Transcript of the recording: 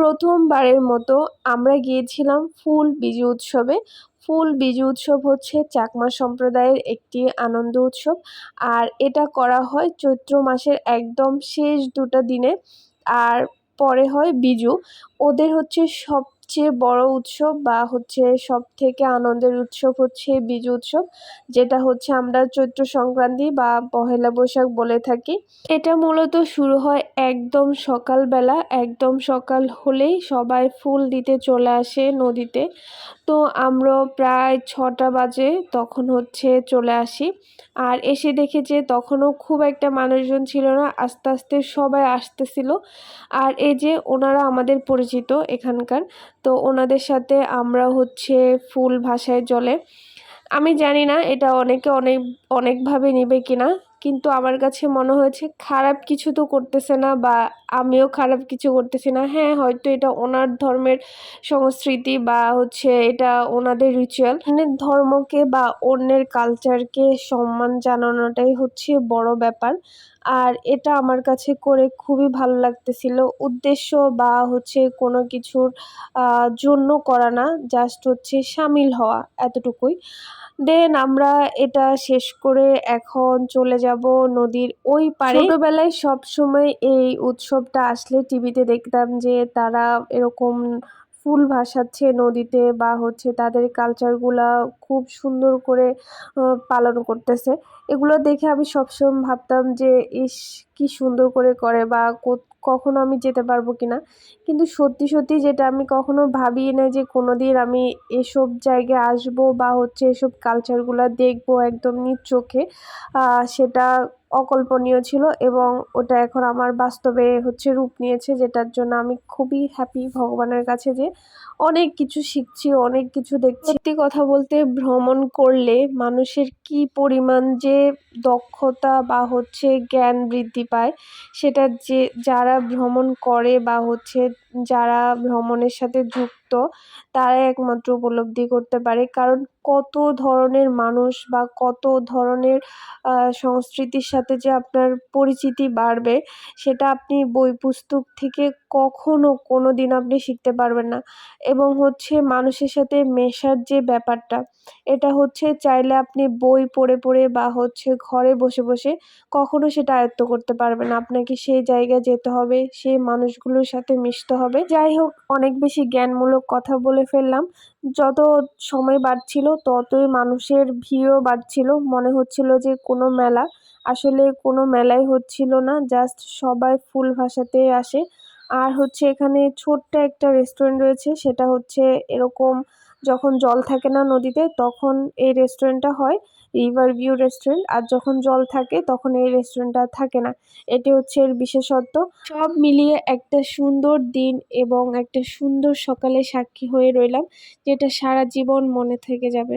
প্রথমবারের মতো আমরা গিয়েছিলাম ফুল বিজু উৎসবে। ফুল বিজু উৎসব হচ্ছে চাকমা সম্প্রদায়ের একটি আনন্দ উৎসব। আর এটা করা হয় চৈত্র মাসের একদম শেষ ২টা দিনে। আর পরে হয় বিজু। ওদের হচ্ছে সবচেয়ে বড় উৎসব বা হচ্ছে সবথেকে আনন্দের উৎসব হচ্ছে বিজু উৎসব, যেটা হচ্ছে আমরা চৈত্র সংক্রান্তি বা পহেলা বৈশাখ বলে থাকি। এটা মূলত শুরু হয় একদম সকালবেলা, একদম সকাল হলেই সবাই ফুল দিতে চলে আসে নদীতে। তো আমরা প্রায় ৬টা বাজে তখন হচ্ছে চলে আসি। আর এসে দেখি যে তখনও খুব একটা মানুষজন ছিল না, আস্তে আস্তে সবাই আসতেছিল। আর এই যে ওনারা আমাদের পরিচিত এখানকার, তো ওনাদের সাথে আমরা হচ্ছে ফুল ভাসায় জলে। আমি জানি না এটা অনেকে অনেকভাবে নেবে কিনা, কিন্তু আমার কাছে মনে হয়েছে খারাপ কিছু তো করতেছে না বা আমিও খারাপ কিছু করতেছি না। হ্যাঁ, হয়তো এটা ওনার ধর্মের সংস্কৃতি বা হচ্ছে এটা ওনাদের রিচুয়াল। অন্যের ধর্মকে বা অন্যের কালচারকে সম্মান জানানোটাই হচ্ছে বড় ব্যাপার। আর এটা আমার কাছে করে খুবই ভালো লাগতেছিল। উদ্দেশ্য বা হচ্ছে কোনো কিছুর জন্য করা না, জাস্ট হচ্ছে শামিল হওয়া, এতটুকুই। দেন আমরা এটা শেষ করে এখন চলে যাব নদীর ওই পাড়ে। ছোটবেলায় সবসময় এই উৎসবটা আসলে টিভিতে দেখতাম যে তারা এরকম ফুল ভাসাচ্ছে নদীতে বা হচ্ছে তাদের কালচারগুলা খুব সুন্দর করে পালন করতেছে। এগুলো দেখে আমি সবসময় ভাবতাম যে ইস, কি সুন্দর করে করে বা কখনো আমি যেতে পারবো কিনা। কিন্তু সত্যি সত্যি যেটা আমি কখনো ভাবিই না যে কোনোদিন আমি এসব জায়গায় আসবো বা হচ্ছে এসব কালচারগুলো দেখবো একদম নিজ চোখে, সেটা অকল্পনীয় ছিল এবং ওটা এখন আমার বাস্তবে হচ্ছে রূপ নিয়েছে, যেটার জন্য আমি খুবই হ্যাপি ভগবানের কাছে যে অনেক কিছু শিখছি, অনেক কিছু দেখছি। সত্যি কথা বলতে ভ্রমণ করলে মানুষের কি পরিমাণ যে দক্ষতা বা হচ্ছে জ্ঞান বৃদ্ধি পায়, সেটা যে যারা ভ্রমণ করে বা হচ্ছে যারা ভ্রমণের সাথে যুক্ত তারাই একমাত্র উপলব্ধি করতে পারে। কারণ কত ধরনের মানুষ বা কত ধরনের সংস্কৃতির সাথে যে আপনার পরিচিতি বাড়বে, সেটা আপনি বই পুস্তক থেকে কখনো কোনোদিন আপনি শিখতে পারবেন না। এবং হচ্ছে মানুষের সাথে মেশার যে ব্যাপারটা, এটা হচ্ছে চাইলে আপনি বই পড়ে পড়ে বা হচ্ছে ঘরে বসে বসে কখনো সেটা আয়ত্ত করতে পারবেন না। আপনাকে সেই জায়গায় যেতে হবে, সেই মানুষগুলোর সাথে মিশতে হবে। যাই হোক, অনেক বেশি জ্ঞানমূলক কথা বলে ফেললাম। যত সময় বাড়ছিল ততই মানুষের ভিড়ও বাড়ছিল, মনে হচ্ছিল যে কোনো মেলা। আসলে কোনো মেলাই হচ্ছিল না, জাস্ট সবাই ফুল ভাসাতে আসে। আর হচ্ছে এখানে ছোট্ট একটা রেস্টুরেন্ট রয়েছে, সেটা হচ্ছে এরকম যখন জল থাকে না নদীতে তখন এই রেস্টুরেন্টটা হয় রিভার ভিউ রেস্টুরেন্ট, আর যখন জল থাকে তখন এই রেস্টুরেন্টটা থাকে না। এটি হচ্ছে এর বিশেষত্ব। সব মিলিয়ে একটা সুন্দর দিন এবং একটা সুন্দর সকালে সাক্ষী হয়ে রইলাম, যেটা সারা জীবন মনে থেকে যাবে।